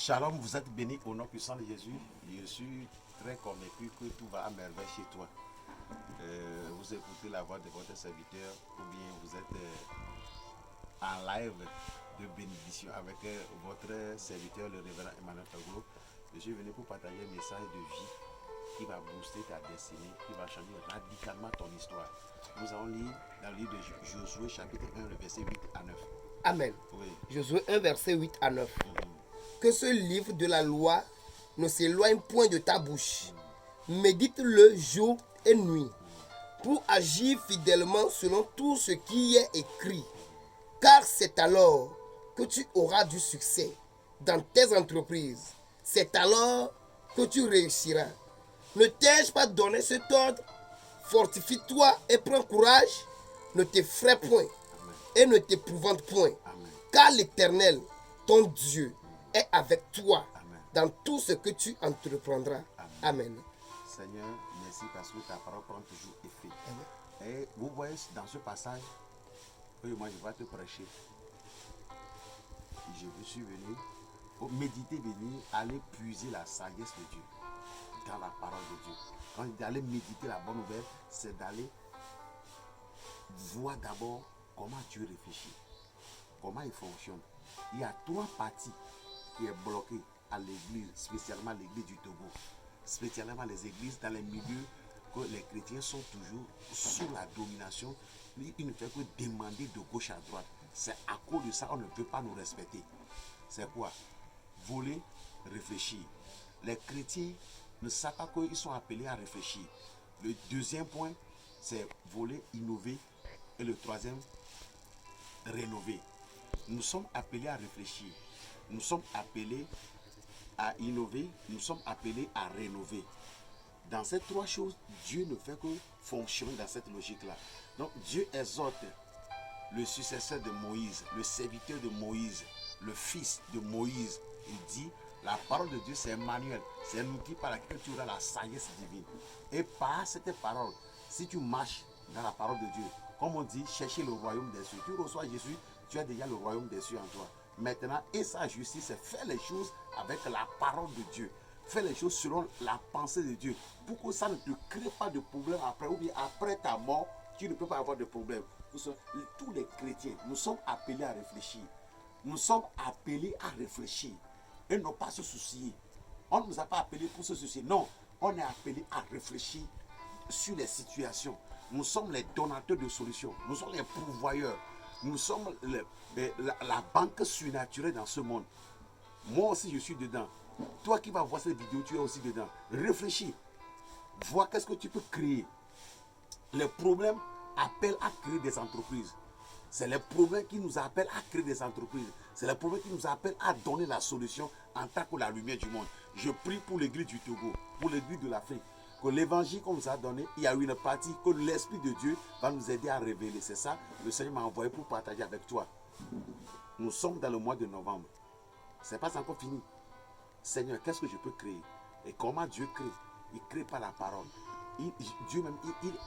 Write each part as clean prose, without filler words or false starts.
Shalom, vous êtes bénis au nom puissant de Jésus. Je suis très convaincu que tout va à merveille chez toi. Vous écoutez la voix de votre serviteur ou bien vous êtes en live de bénédiction avec votre serviteur, le révérend Emmanuel Taglo. Je suis venu pour partager un message de vie qui va booster ta destinée, qui va changer radicalement ton histoire. Nous allons lire dans le livre de Josué, chapitre 1, le verset 8 à 9. Amen. Oui. Josué 1, verset 8 à 9. Que ce livre de la loi ne s'éloigne point de ta bouche. Médite-le jour et nuit pour agir fidèlement selon tout ce qui y est écrit. Car c'est alors que tu auras du succès dans tes entreprises. C'est alors que tu réussiras. Ne t'ai-je pas donné cet ordre? Fortifie-toi et prends courage. Ne t'effraie point et ne t'épouvante point. Amen. Car l'Éternel, ton Dieu, est avec toi Amen. dans tout ce que tu entreprendras. Amen. Seigneur, merci parce que ta parole prend toujours effet. Amen. Et vous voyez dans ce passage que moi je vais te prêcher. Je suis venu pour méditer, venir aller puiser la sagesse de Dieu dans la parole de Dieu. Quand je dis aller méditer la bonne nouvelle, c'est d'aller voir d'abord comment Dieu réfléchit, comment il fonctionne. Il y a trois parties qui est bloquées à l'église, spécialement l'église du Togo, spécialement les églises dans les milieux que les chrétiens sont toujours sous la domination. Il ne fait que demander de gauche à droite. C'est à cause de ça qu'on ne peut pas nous respecter. C'est quoi? Voler, réfléchir. Les chrétiens ne savent pas qu'ils sont appelés à réfléchir. Le deuxième point, c'est voler, innover. Et le troisième, rénover. Nous sommes appelés à réfléchir. Nous sommes appelés à innover. Nous sommes appelés à rénover. Dans ces trois choses, Dieu ne fait que fonctionner dans cette logique-là. Donc Dieu exhorte le successeur de Moïse, le serviteur de Moïse, le fils de Moïse. Il dit, la parole de Dieu c'est Emmanuel, c'est un outil par lequel tu auras la sagesse divine. Et par cette parole, si tu marches dans la parole de Dieu, comme on dit, chercher le royaume des cieux. Tu reçois Jésus, tu as déjà le royaume des cieux en toi. Maintenant, et sa justice, c'est faire les choses avec la parole de Dieu. Faire les choses selon la pensée de Dieu. Pour que ça ne te crée pas de problème après, ou bien après ta mort, tu ne peux pas avoir de problème. Tous les chrétiens, nous sommes appelés à réfléchir. Nous sommes appelés à réfléchir et non pas se soucier. On ne nous a pas appelés pour se soucier. Non, on est appelés à réfléchir sur les situations. Nous sommes les donateurs de solutions. Nous sommes les pourvoyeurs. Nous sommes la banque surnaturelle dans ce monde. Moi aussi, je suis dedans. Toi qui vas voir cette vidéo, tu es aussi dedans. Réfléchis. Vois qu'est-ce que tu peux créer. Les problèmes appellent à créer des entreprises. C'est les problèmes qui nous appellent à créer des entreprises. C'est les problèmes qui nous appellent à donner la solution en tant que la lumière du monde. Je prie pour l'église du Togo, pour l'église de l'Afrique, que l'évangile qu'on nous a donné, il y a une partie que l'Esprit de Dieu va nous aider à révéler. C'est ça, le Seigneur m'a envoyé pour partager avec toi. Nous sommes dans le mois de novembre. Ce n'est pas encore fini. Seigneur, qu'est-ce que je peux créer? Et comment Dieu crée? Il crée par la parole. Dieu même,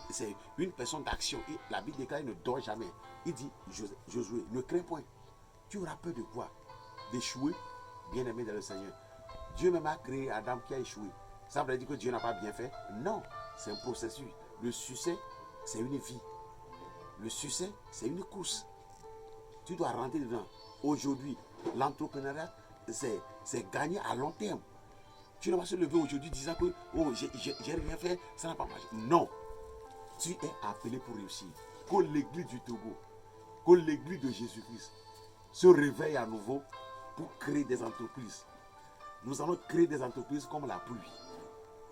c'est une personne d'action. La Bible déclare, il ne dort jamais. Il dit, Josué, ne crains point. Tu auras peur de quoi? D'échouer? Bien-aimé dans le Seigneur. Dieu même a créé Adam qui a échoué. Ça veut dire que Dieu n'a pas bien fait? Non, c'est un processus. Le succès, c'est une vie. Le succès, c'est une course. Tu dois rentrer dedans. Aujourd'hui, l'entrepreneuriat, c'est gagner à long terme. Tu ne vas pas se lever aujourd'hui disant que oh, j'ai rien fait, ça n'a pas marché. Non. Tu es appelé pour réussir. Que l'église du Togo, que l'église de Jésus-Christ se réveille à nouveau pour créer des entreprises. Nous allons créer des entreprises comme la pluie.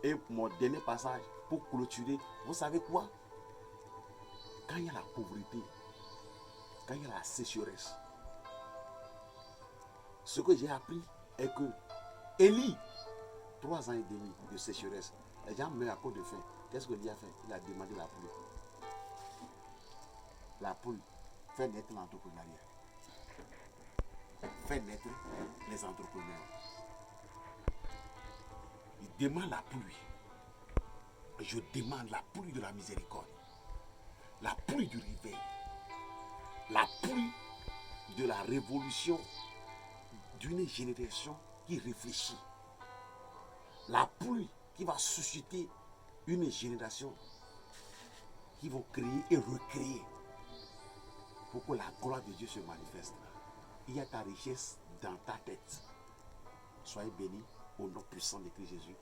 Et mon dernier passage pour clôturer, vous savez quoi? Quand il y a la pauvreté, quand il y a la sécheresse, ce que j'ai appris est que Élie, 3 ans et demi de sécheresse, les gens meurent à cause de faim. Qu'est-ce que Dieu a fait? Il a demandé la pluie. La pluie fait naître l'entrepreneuriat. Fait naître les entrepreneurs. Il demande la pluie. Je demande la pluie de la miséricorde. La pluie du réveil. La pluie de la révolution d'une génération qui réfléchit. La pluie qui va susciter une génération qui vont créer et recréer pour que la gloire de Dieu se manifeste. Il y a ta richesse dans ta tête. Soyez bénis au nom puissant de Christ Jésus.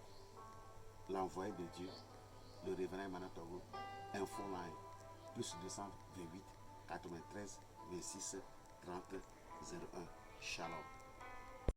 L'envoyé de Dieu, le révérend Emmanuel Togo, info line, plus 228 93 26 30 01. Shalom.